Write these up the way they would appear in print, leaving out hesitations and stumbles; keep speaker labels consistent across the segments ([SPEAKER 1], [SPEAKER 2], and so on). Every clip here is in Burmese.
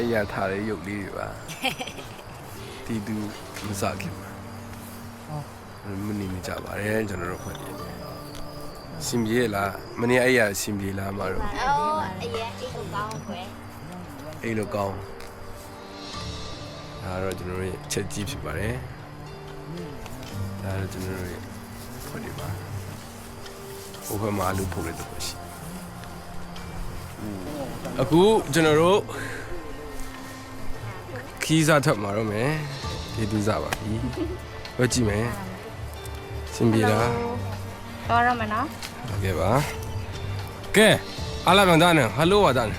[SPEAKER 1] အရာထားတဲ့ရုပ်လေးတွေပါတီတူမစားခင်ပါမနေမကြပါတယ်ကျွန်တော်တို့ဖွဲ့တယ်စင်ပြေလားမနေ့အဲ့ရစင်ပြေလားမတော့
[SPEAKER 2] အရင်အိတ်ကိုကောင်းခွဲ
[SPEAKER 1] အဲ့လိုကောင်းဒါတော့ကျွန်တော်တို့ချက်ကြီးဖြစ်ပါတယ်ဒါတော့ကျွန်တော်တို့ဖွဲ့တယ်ပါဟိုဘက်မှာအလုပ်ဖို့လည်းတော့ရှိအခုကျွန်တော်တို့ခီးစားထပ်မှာတော့မယ်ဒီတူစားပါပြီဝက်ကြည့်မယ်စင်ပြေလား
[SPEAKER 2] တော်ရမနော်
[SPEAKER 1] โอเคပါကဲအားလာပြန်သားနေဟယ်လိုပါသားနေ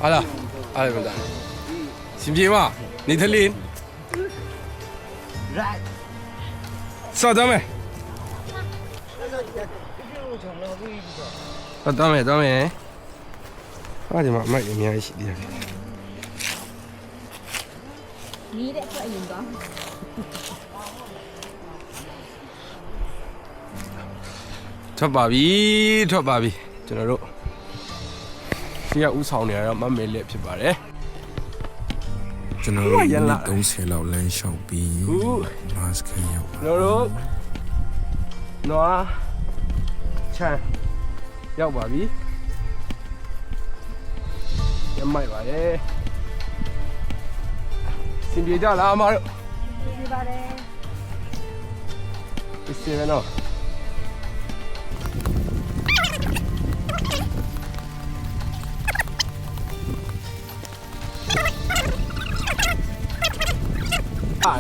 [SPEAKER 1] အားလာပြန်သားစင်ပြေပါနေသလင်းစောတော့မယ်တော့မယ်ဟာဒီမှာအမိုက်အများကြီးရှိသေးတယ်
[SPEAKER 2] နီးတဲ့အတွက်အရင်ကော
[SPEAKER 1] ထွက်ပါပြီကျွန်တော်တို့ဒီကဥဆောင်နေရတော့မမဲလက်ဖြစ်ပါတယ်
[SPEAKER 3] ကျွန်တော်တို့ရက်30လောက်လမ်းလျှောက်ပြီးမတ်စကရောက်ပါ
[SPEAKER 1] ကျွန်တော်တို့နွားချမ်းရောက်ပါပြီရမိုက်ပါတယ်စင်ပြေကြလားအမတို့
[SPEAKER 2] ပြပါတယ်
[SPEAKER 1] ဒီစင်နော်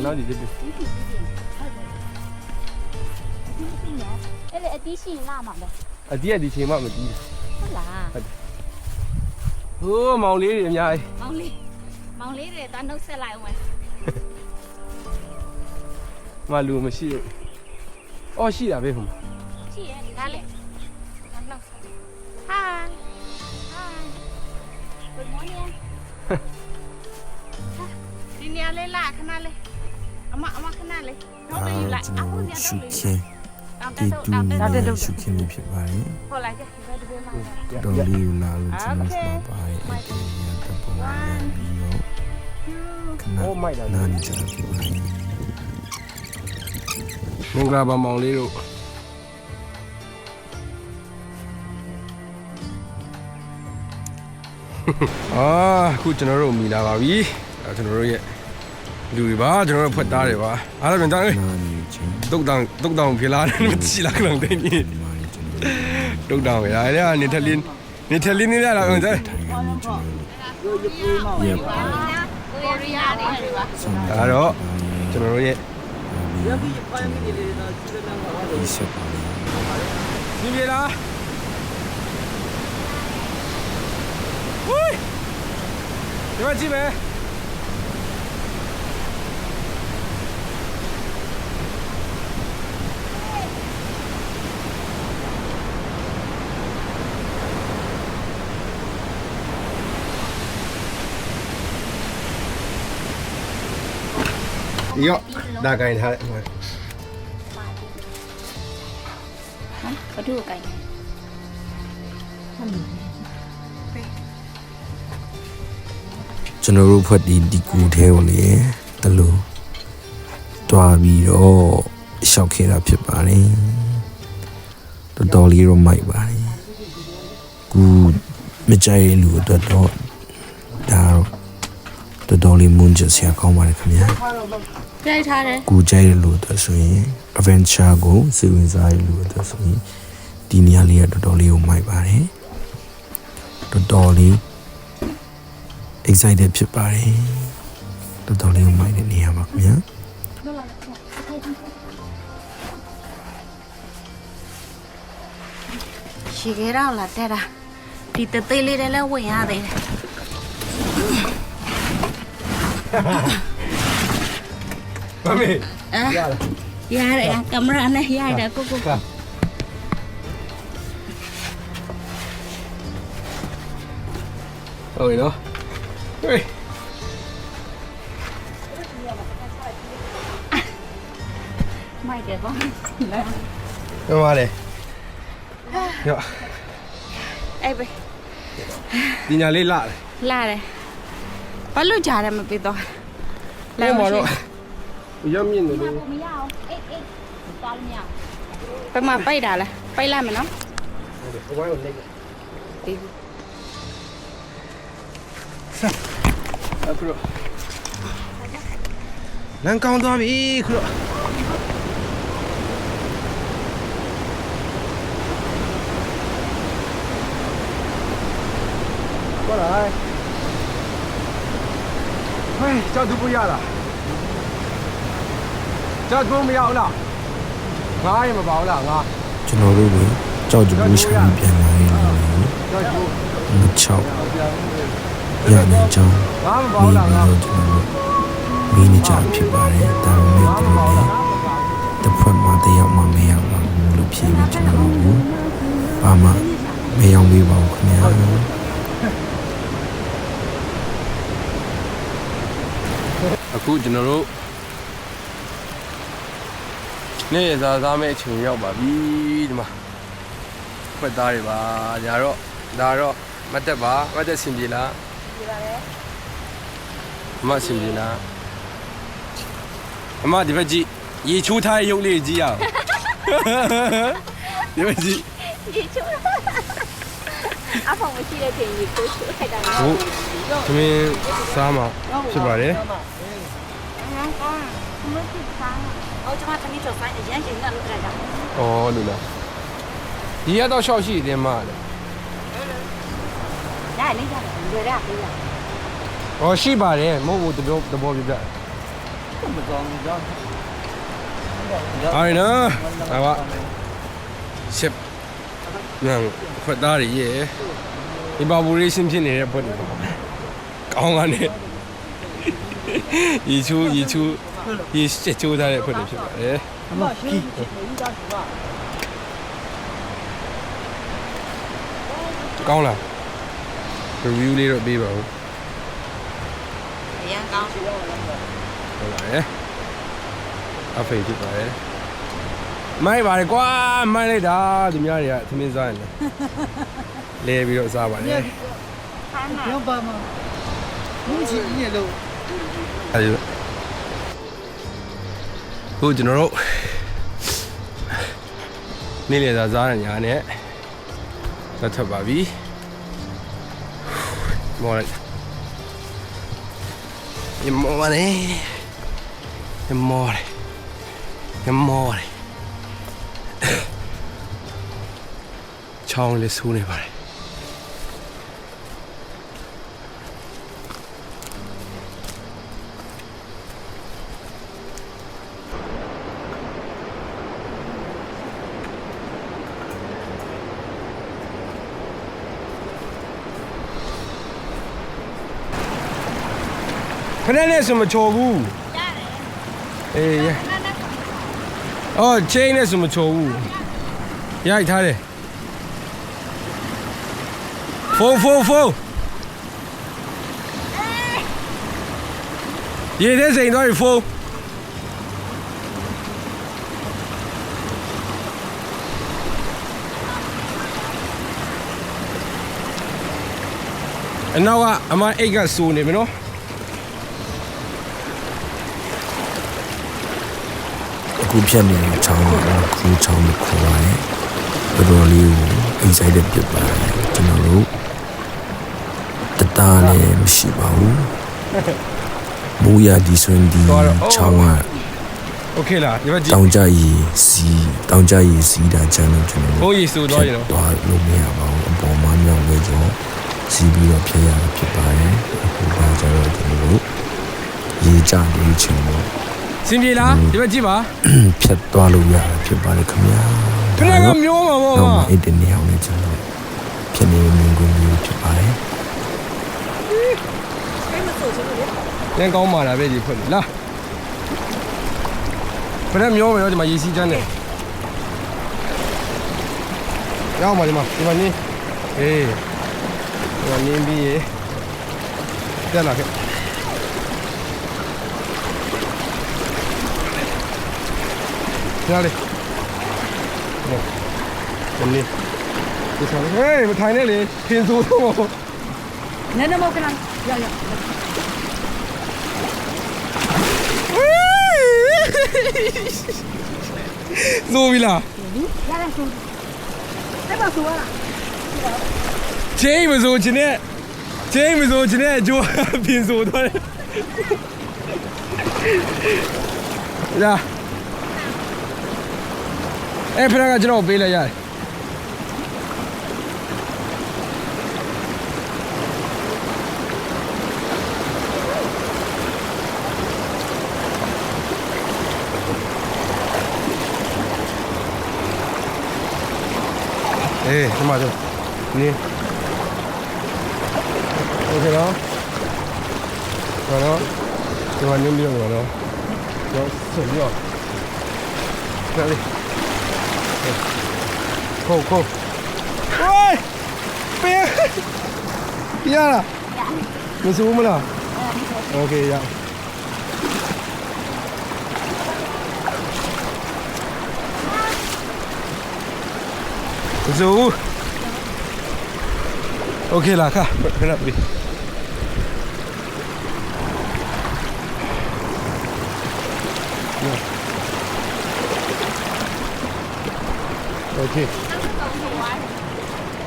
[SPEAKER 1] နော်ဒီ
[SPEAKER 2] အဲ့လေအတီးရှိလာမှာပဲ
[SPEAKER 1] အတီးကဒီချိန်မှမတီး
[SPEAKER 2] ဟုတ်လား
[SPEAKER 1] ဟိုးမောင်လေးတွေအများကြီး
[SPEAKER 2] မောင်လေးတွေတန်းနှုတ်ဆက်လိုက်အောင်
[SPEAKER 1] မလူမရှိဘူးအော်ရှိတာပဲဟို
[SPEAKER 2] ရှိရဲ့ဒါလေနှုတ် Hi Good morning ဒီနေရာလေးလာခဏလေးအမခဏလေးတော့မယူလိုက်
[SPEAKER 3] အခုရတော့တီတူနဲ့ရှုခင်းနေဖြစ်ပါတယ်
[SPEAKER 2] ဟုတ်လားကြည့်ဘယ်လိုမှ
[SPEAKER 3] တော်လေးယူလာလို့ကျွန်တော်စပါပါတယ်အဲ့ဒီရတော့ပုံမှန်ပြီးတော့ခဏနားနေကြဖြစ်ပါတယ်
[SPEAKER 1] မင်္ဂလာပါမောင်လေးတို့အခုကျွန်တော်တို့မိလာပါပြီကျွန်တော်တို့ရဲ့လူတွေပါကျွန်တော်တို့ဖွက်သားတွေပါအားလုံးပြန်သားလေးတုတ်တောင်ဖြစ်လာတယ်မကြည့်လားကလုံးတင်းကြီးတုတ်တောင်ရရတယ်နေထလင်းနေရတာအောင်စမ်း
[SPEAKER 3] ရပါ
[SPEAKER 2] ကိုရီးယားတွေပါ
[SPEAKER 1] ဒါတော့ကျွန်တော်တို့ရဲ့
[SPEAKER 3] ဒီဆက်ပါ
[SPEAKER 1] ဒီပြေလားဝိုးဒီမှာကြည့်မယ်ရောဒါကင်ထားတယ်
[SPEAKER 2] ဘာတို့ကင်
[SPEAKER 3] ကျွန်တော်တို့ဖွက်ဒီကူထဲကိုလေတလို့တွားပြီးတော့ရှောက်ခဲ့တာဖြစ်ပါတယ်တော်တော်လေးတော့မိုက်ပါတယ်ကူမကြိုက်လူအတွက်တော့ဒါတော်တော်လေးမွန်းကျစရာကောင်းပါတယ်ခင်ဗျာ
[SPEAKER 2] ကြိုက်ထားတယ်
[SPEAKER 3] ကူကြိုက်တဲ့လူအတွက်ဆိုရင် adventure ကိုစိတ်ဝင်စားတဲ့လူအတွက်ဆိုရင်ဒီနေရာလေးကတော်တော်လေးကိုမိုက်ပါတယ်တော်တော်လေး excited ဖြစ်ပါတယ်တော်တော်လေးကိုမိုက်တဲ့နေရာပါခင်ဗျာ
[SPEAKER 2] ရှိကြတော့လာတဲ့တာဒီတသေးလေးတွေလည်းဝင်ရသေးတယ်
[SPEAKER 1] မမေ
[SPEAKER 2] ရတယ်ကင်မရာနဲ့ရတယ်ကိုဟုတ်
[SPEAKER 1] ပြီနော်ဟေး
[SPEAKER 2] မိုက်တယ်ကော
[SPEAKER 1] ဘယ်မှာလဲရော
[SPEAKER 2] အဲ့ပဲ
[SPEAKER 1] ဒီညာလေးလာတယ်
[SPEAKER 2] လာတယ်ဘာလို့ကြားရမပေးတော့
[SPEAKER 1] လာမှာတော့ရမ်းမြင့်နေတယ်
[SPEAKER 2] မရအောင်အေးအေးသွားလို့မရဘယ်မှာပိတ်တာလဲပိတ်လိုက်မယ်နော်
[SPEAKER 1] အဝိုင်းကိုလိုက်အခုတော့လမ်းကောင်းသွားပြီခုတော့过来，哎，叫都不要了，叫都不要了，俺也没包了，俺
[SPEAKER 3] ကျွန်တော်တို့တွေကြောက်ကြဘူးရှာပြီးပြန်လာရင်လည်း
[SPEAKER 1] 叫都，
[SPEAKER 3] မချောက်ရနေကြောင်း
[SPEAKER 1] 俺没包
[SPEAKER 3] မိ
[SPEAKER 1] 了，
[SPEAKER 3] မိ
[SPEAKER 1] 俺
[SPEAKER 3] တို့ကျွန်တော်တို့မိနေကြဖြစ်ပါတယ်ဒါပေမဲ့သူတို့လည်းတစ်ဖက်မှာတယောက်မှမရောက်ပါဘူးလို့ဖြေပြီးကျွန်တော်တို့ဘာမှမရောက်သေးပါဘူးခင်ဗျာ
[SPEAKER 1] အခုကျွန်တော်တို့နေ့စားစားမဲ့အချိန်ရောက်ပါပြီဒီမှာဖွက်သားတွေပါညာတော့ဒါတော့မတ်တက်ပါမတ်တက်ဆင်ပြေလားပြေပါတယ်အမဆင်ပြေလားအမဒီဘက်ကြည့်ရေချိုးထားတဲ့ရုပ်လေးကြည့်ရအောင်ဒီဘက်ကြည့်
[SPEAKER 2] ရေချိုးအဖေမရှိတဲ့ချိန်ကြီးကိုချိုးလိုက်တာ
[SPEAKER 1] ဟုတ်သမင်းစားမှာဖြစ်ပါတယ်
[SPEAKER 2] ငါကောင်းမသိစားအော်ကျွန်မသမီးတို့ဖိုင်းရမ်းရင်ငါလုပ်ကြတာ
[SPEAKER 1] ဩလူလားဒီကတော့ရှောက်ရှိတယ်မလေ
[SPEAKER 2] ဒါလေးရတယ်လွယ်ရပေးလား
[SPEAKER 1] ဩရှိပါတယ်မဟုတ်ဘူးတဘောပြပြအဲ့နော်ဟာပါရှစ်ညံဖွက်သားရည်ဒီဘာဘူရေးရှင်းဖြစ်နေတဲ့ဖွက်တွေကောင်းကနေရေချိုးရေချိုးထားတဲ့ဖွက်တွေဖြစ်ပါတယ်ကောင်းလား review လေးတော့ပေးပါဦး
[SPEAKER 2] အရန်ကောင်း
[SPEAKER 1] ဟုတ်ပါတယ်အဖေဖြစ်ပါတယ်မိုက်ပါတယ်ကွာမိုက်လိုက်တာသူများတွေကသမင်းစားရင်လဲပြီးတော့စားပါတယ်
[SPEAKER 2] ခိုင်းမှာ
[SPEAKER 4] 要办吗？目前也都
[SPEAKER 1] အဲဒီခုကျွန်တော်တို့နေ့လည်စားစားညာနဲ့သက်ထပ်ပါပြီမော်လိုက်ညမော်ပါနဲ့ညမော်ချောင်းလေးဆူးနေပါတယ်ခဏနဲ့ဆိုမချော်ဘူး
[SPEAKER 2] ရတယ်
[SPEAKER 1] အေးရအော်ချိန်နဲ့ဆိုမချော်ဘူးရိုက်ထားတယ်ဖုန်းရေထဲစိန်သွားပြီဖုန်းအနောက်ကအမအိတ်ကစိုးနေပြီနော်
[SPEAKER 3] အခုဖြတ်နေတဲ့ချောင်းကခူးချောင်းကိုခေါ်ပါတယ်တော်တော်လေးကို excited ဖြစ်ပါတယ်ကျွန်တော်တို့တသားလည်းမရှိပါဘူးမိုးရဒီဆိုရင်ဒီချောင်းက
[SPEAKER 1] โอเคလားဒီဘက်ကြည့်
[SPEAKER 3] တောင်ကြရီစီးတာကျန်လို့ကျွန်တော်
[SPEAKER 1] ဘိုးကြီးစိုးသွားရင်တော့
[SPEAKER 3] သွားလို့မရပါဘူးအပေါ်မှာမြောက်ဝဲကျော်စီးပြီးတော့ဖြတ်ရတာဖြစ်ပါတယ်အခုကကျတော့ကျွန်တော်တို့ရေကြနေချင်တော့
[SPEAKER 1] စင်ပြေလားဒီဘက်ကြည့်ပါ
[SPEAKER 3] ဖြတ်သွားလို့ရတာဖြစ်ပါတယ်ခင်ဗျာ
[SPEAKER 1] ခဏကမျိုးမှာပေါ့
[SPEAKER 3] တော့
[SPEAKER 1] မှာ
[SPEAKER 3] အဲ့ဒီနေအောင်လည်းကျွန်တော်ဖြစ်နေမြင်ကုန်မျိုးဖြစ်ပါတယ်
[SPEAKER 1] ရန်ကောင်းပါလားပဲဒီဖွက်လာခဏမျိုးမယ်တော့ဒီမှာရေစီးချမ်းတယ်ရောက်ပါဒီမှာနင်းအေးဒီမှာနင်းပြီးရေတက်လာခဲ့ရလေနင်း ဒီဆောင်ဟေးမထိုင်နဲ့လေဖင်ဆိုးတော့
[SPEAKER 2] နည်းနည်းမဟုတ်ကလားရောက်ရောက်
[SPEAKER 1] ဆိုးပြီလား
[SPEAKER 2] ရရဆိုအဲ့ပါဆိုရလား
[SPEAKER 1] ချင်းမဆိုးချင်းနဲ့ချင်းမဆိုးချင်းနဲ့အကျိုးဖင်ဆိုးတော့လာအဲ့ဖရကကျွန်တော်ပေးလိုက်ရတယ်အေးဒီမှာတော့နေโอเคနော်ဘာလို့ဒီမှာနေပြီးတော့နော်တော့ဆက်ပြီးတော့ကလေးခိုးခိုးဝိုင်းပေးရလားမစိုးမလားโอเคရzo ok là kha khá đi ok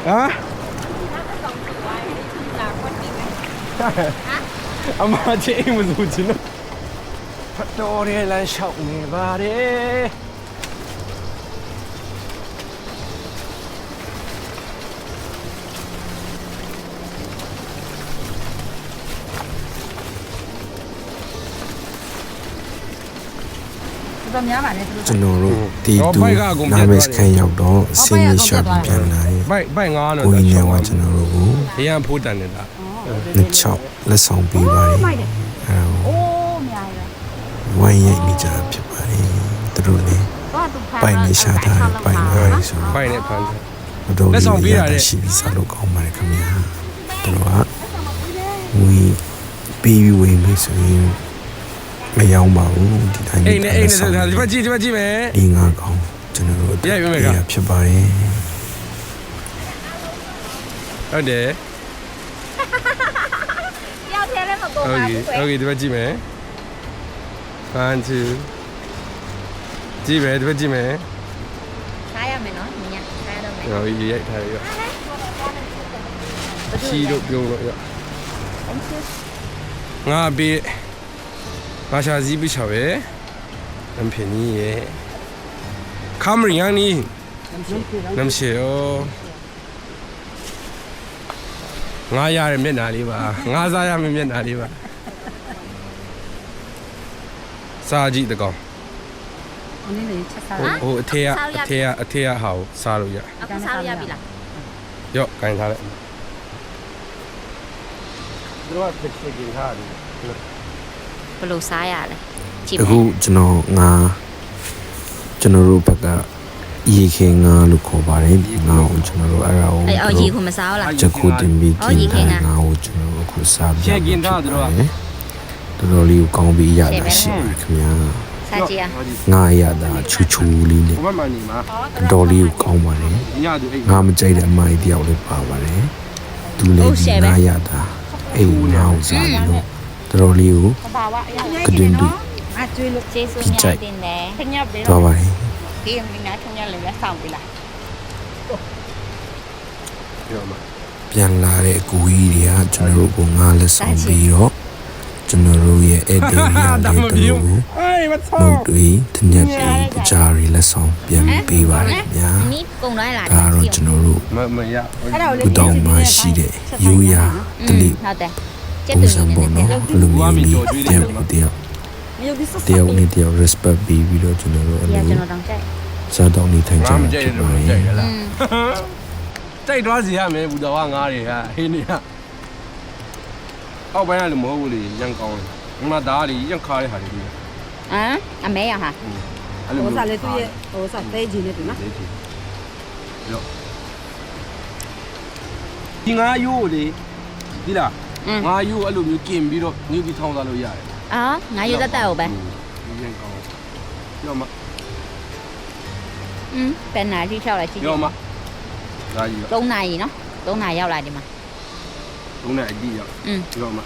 [SPEAKER 1] hả ông mà chị mà dù chứ nó bắt đầu đi là sọc này bà đi
[SPEAKER 2] တော်များပါလေသူ
[SPEAKER 3] ကျွန်တော်တို့ဒီတူနာမစ်ခန်းရောက်တော့စင်းရရှော့ပြန်လာရင်
[SPEAKER 1] bike ngó nó
[SPEAKER 3] ကိုကြီးနဲ့ကကျွန်တော်တို့ကို
[SPEAKER 1] thế em phô tần này đã
[SPEAKER 3] နှစ်ချောက်လက်ဆောင်ပေးပါတယ်အဲဒါ
[SPEAKER 2] အိုးများရ
[SPEAKER 3] ဝိုင်းရိုက်နေကြတာဖြစ်ပါတယ်သူတို့လည်း
[SPEAKER 2] တော့သူဖာ
[SPEAKER 3] ပိုင်နေရှာထားတယ်ပိုင်လာတယ်ဆိုတော့
[SPEAKER 1] bike này phán
[SPEAKER 3] တော်
[SPEAKER 1] လက်ဆောင်ပေး
[SPEAKER 3] လေး
[SPEAKER 1] တာ
[SPEAKER 3] ရ
[SPEAKER 1] တဲ့
[SPEAKER 3] တဲ့ရှိပြီးစားလို့ကောင်းပါတယ်ခင်ဗျာသူတို့ကဝီပေးပြီးဝင်ပြီဆိုရင်မရောပါဘူးဒီတိုင်း
[SPEAKER 1] ấy này đi bắt chi mẹ
[SPEAKER 3] ဒီငါကောင်းကျွန်တော်တို့
[SPEAKER 1] ရိုက်ပေးမယ်
[SPEAKER 3] ရဖြစ်ပါတယ်
[SPEAKER 1] ဟုတ်တယ်
[SPEAKER 2] ရောက်သေးလဲမကုန်ပါဘူးကွယ်
[SPEAKER 1] okay ဒီဘက်ကြည့်မယ်1 2ကြည့်မယ်ဒီဘက်ကြည့်မယ်
[SPEAKER 2] စားရမယ်နော်ညစားရတော့မယ်
[SPEAKER 1] ဟိုရိုက်ထားရချီတို့ပြုံးတော့ရငါဘေးဘာရှာစီးပြီးချော်ပဲနမ်ဖင်းကြီးရဲ့ခမ်ရီယန်နီနမ်ရှေရောငါရတဲ့မျက်နှာလေးပါငါစားရမယ့်မျက်နှာလေးပါစားကြည့်တကောင်
[SPEAKER 2] အနည်းလေးချက်စား
[SPEAKER 1] ဟိုအထက်ကဟာကိုစားလို့ရ
[SPEAKER 2] အခုစားလို့ရပြီလား
[SPEAKER 1] ရော့ကန်ထားလိုက်တို့ကတစ်ချက်กินထားတယ်
[SPEAKER 2] ဘယ်လိုစားရလဲကြည့်
[SPEAKER 3] အခုကျွန်တော်ငါကျွန်တော်တို့ဘက်ကရေခဲငါလို့ခေါ်ပါတယ်ဒီငါကိုကျွန်တော်တို့အဲ့ဒါကို
[SPEAKER 2] အော်ရေခုမစားဘူးလား
[SPEAKER 3] ချက်ခုတင်ပြီးกินထားငါကိုကျွန်တော်တို့အခုစားပြတော်တော်လေးကိုကောင်းပြီးရတာရှိပါခင်ဗျာ
[SPEAKER 2] စားကြည့်ရ
[SPEAKER 3] ငါရတာချူချူလေးနဲ့
[SPEAKER 1] ဘမမနီမှာ
[SPEAKER 3] တော်တော်လေးကိုကောင်းပါတယ်
[SPEAKER 1] ညသူအိတ်
[SPEAKER 3] ငါမကြိုက်တဲ့အမိုက်တယောက်လေးပါပါတယ်သူလည်းဒီငါရတာအိမ်ငါ့ကိုစားပြီးတော့တော်တော်လေးကို
[SPEAKER 2] ဘာဝအရ
[SPEAKER 3] ကတွင်တူ
[SPEAKER 2] အကျွေးလို့ကျေးဇူးများတင်တယ်ခညပ်တယ်
[SPEAKER 3] သွားပါတယ်
[SPEAKER 2] ဒီမင်းသားခညပ်လည်းဆောင်ပြီလား
[SPEAKER 1] ပြောမှာ
[SPEAKER 3] ပြန်လာတဲ့အကူကြီးတွေကကျွန်တော်တို့ကိုငါလက်ဆောင်ပြီးတော့ကျွန်တော်တို့ရဲ့အဲ့ဒီရလေးတို့ကို
[SPEAKER 1] အေးမဆော
[SPEAKER 3] နှုတ်တွေတညက်တွေတကြားတွေလက်ဆောင်ပြန်ပေးပါတယ်ဗျာ
[SPEAKER 2] နီးကုံတိုင်းလာ
[SPEAKER 3] ဒါတော့ကျွန်တော်တို့
[SPEAKER 1] မရ
[SPEAKER 2] အဲ့ဒါကို
[SPEAKER 3] ဘုတောင်မှာရှိတဲ့ရိုးရာတလိ
[SPEAKER 2] ဟုတ်တယ်
[SPEAKER 3] ပုံစံပေါ့နော်ဘလိုမျိုးလေးတယောက်ကိုတယောက်
[SPEAKER 2] မယုတ်ဒီစစ
[SPEAKER 3] တယောက်နဲ့တယောက် respect ပေးပြီးတော့ကျွန်တော်တို့အ
[SPEAKER 2] ရ
[SPEAKER 3] လို
[SPEAKER 2] ကျွန်တော်တောင်းကြိုက်
[SPEAKER 3] စားတော့နေထိုင်ကြ
[SPEAKER 1] ငါ
[SPEAKER 3] တာ
[SPEAKER 1] မကြိုက်
[SPEAKER 3] ဖြစ်
[SPEAKER 1] တယ်
[SPEAKER 3] ပါ
[SPEAKER 1] လို့
[SPEAKER 3] တ
[SPEAKER 1] ကြိုက်
[SPEAKER 3] ယ်
[SPEAKER 1] ရလားကြိုက်သွားစီရမယ်ဘူတော်ကငါးတွေကဟင်းနေကအောက်ပိုင်းကလည်းမဟုတ်ဘူးလေရန်ကောင်းတယ်ဒီမှာဒါကလေရန်ခါတဲ့ဟာတွေကြီး
[SPEAKER 2] ဟမ်အမဲရဟာ
[SPEAKER 1] အဲ့လို
[SPEAKER 5] ဟိုစားလေသူ့ရဲ့ဟိုစားတဲကြီးနေတူနော်
[SPEAKER 1] ရောဒီငါယူလေဒီလားငါယူအဲ့လိုမျိုးกินပြီးတော့ညူပြီးထောင်းသွားလို့ရတယ်
[SPEAKER 2] အာငါရတတ်တက်ဟုတ်ပဲ
[SPEAKER 1] ရန်ကောင်းရောမ
[SPEAKER 2] ပန်နာတိထောက်လိုက်ကြည့်
[SPEAKER 1] ရောမ ဒါကြီး
[SPEAKER 2] 3နာရီနော်3နာရီရောက်လာဒီမှာ
[SPEAKER 1] 3နဲ့အတိရောက်ဒီတော့မှ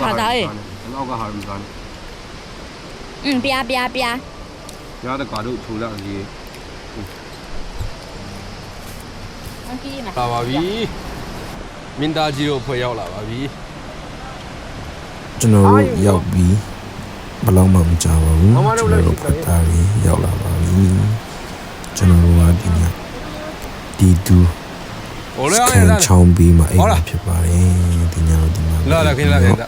[SPEAKER 2] ခါသားရေ
[SPEAKER 1] နောက်ကဟာရူသား
[SPEAKER 2] ပြား
[SPEAKER 1] ရတဲ့ကာတို့ထူလာကြီး
[SPEAKER 2] ဟုတ်ကဲ့မ
[SPEAKER 1] လာပါပြီမင်းသားကြီးတို့ဖွဲ့ရောက်လာပါပြီ
[SPEAKER 3] ကျွန်တော်တို့ရောက်ပြီးဘယ်လောက်မှမကြာပါဘူးကျွန်တော်တို့ဖတ်သားတွေရောက်လာပါပြီကျွန်တော်တို့ကဒီညဒီတူ
[SPEAKER 1] ဟိုလေ
[SPEAKER 3] စ
[SPEAKER 1] အား
[SPEAKER 3] ကန်
[SPEAKER 1] ရတာ
[SPEAKER 3] ချောင်းပြီးမှအိမ်မှာဖြစ်ပါတယ်ဒီညတော့ဒီမှာ
[SPEAKER 1] လာခင်လာခင်တာ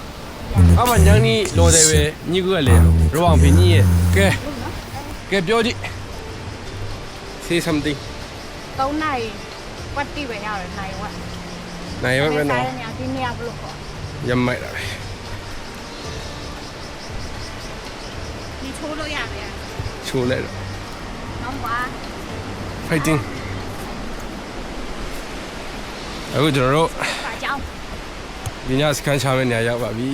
[SPEAKER 1] အမညန်းနီလော်တယ်ပဲညီကလည်းရောအောင်ဖင်းကြီးရဲ့ကဲပြောကြည့် say something
[SPEAKER 6] 3နာရီဝတ်တိပဲရတယ်နိုင်ဝတ်
[SPEAKER 1] နိုင်ရောပဲနော်
[SPEAKER 6] ညဒီနေ့ဘလို့ခေါ်
[SPEAKER 1] ရမိုက်တာပဲ
[SPEAKER 6] ဒီချိုးလို့ရတယ်
[SPEAKER 1] ချိုးလိုက်တော့
[SPEAKER 6] နော်ပါ
[SPEAKER 1] fighting အခုကျွန်တော်တို့
[SPEAKER 6] ပါကြောင်း
[SPEAKER 1] ဒီညစကန်ချာမဲ့နေရာရောက်ပါပြီ